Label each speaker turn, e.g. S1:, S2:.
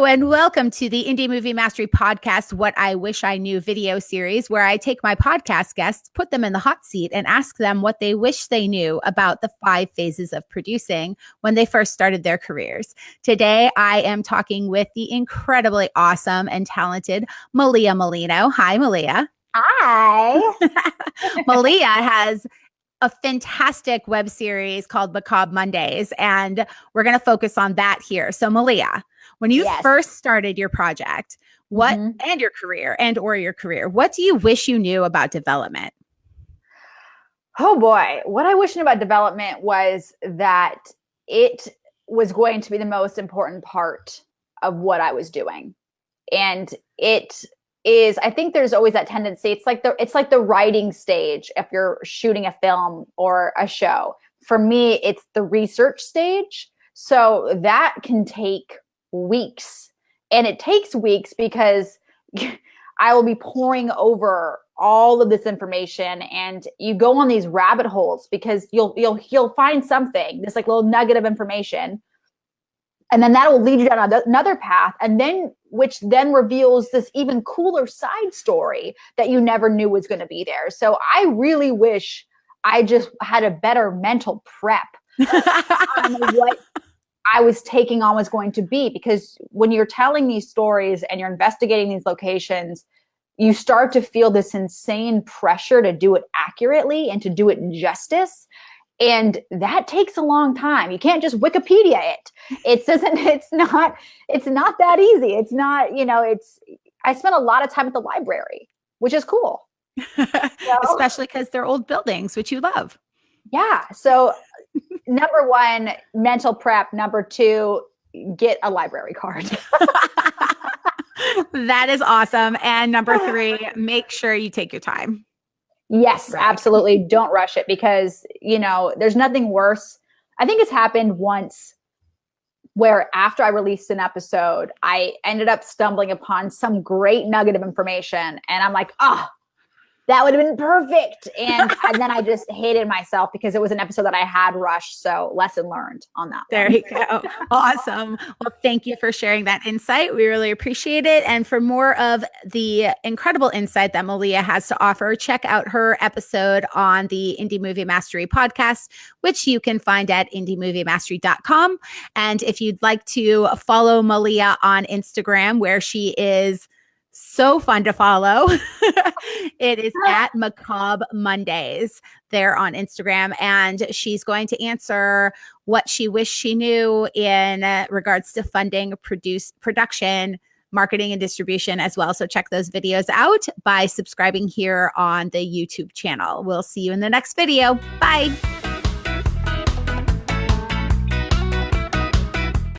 S1: Hello and welcome to the Indie Movie Mastery Podcast, What I Wish I Knew video series, where I take my podcast guests, put them in the hot seat, and ask them what they wish they knew about the 5 phases of producing when they first started their careers. Today, I am talking with the incredibly awesome and talented Malia Miglino. Hi, Malia.
S2: Hi.
S1: Malia has a fantastic web series called Macabre Mondays, and we're going to focus on that here. So, Malia, when you first started your project, what and your career or your career, what do you wish you knew about development?
S2: Oh boy, what I wish I knew about development was that it was going to be the most important part of what I was doing. And it is, I think there's always that tendency. It's like the writing stage if you're shooting a film or a show. For me, it's the research stage. So that can take weeks. And it takes weeks because I will be poring over all of this information, and you go on these rabbit holes because you'll find something, this like little nugget of information. And then that will lead you down another path, and then which then reveals this even cooler side story that you never knew was going to be there. So I really wish I just had a better mental prep on what I was taking on was going to be, because when you're telling these stories and you're investigating these locations, you start to feel this insane pressure to do it accurately and to do it justice. And that takes a long time. You can't just Wikipedia it. It's not that easy. It's not, I spent a lot of time at the library, which is cool.
S1: Especially because they're old buildings, which you love.
S2: Yeah. So number 1, mental prep. Number 2, get a library card.
S1: That is awesome. And number 3, make sure you take your time.
S2: Yes, right. Absolutely. Don't rush it, because, there's nothing worse. I think it's happened once where after I released an episode, I ended up stumbling upon some great nugget of information. And I'm like, that would have been perfect. And then I just hated myself because it was an episode that I had rushed. So lesson learned on that.
S1: There you go. Awesome. Well, thank you for sharing that insight. We really appreciate it. And for more of the incredible insight that Malia has to offer, check out her episode on the Indie Movie Mastery podcast, which you can find at indiemoviemastery.com. And if you'd like to follow Malia on Instagram, where she is so fun to follow, it is at Macabre Mondays there on Instagram. And she's going to answer what she wished she knew in regards to funding, production, marketing, and distribution as well. So check those videos out by subscribing here on the YouTube channel. We'll see you in the next video. Bye.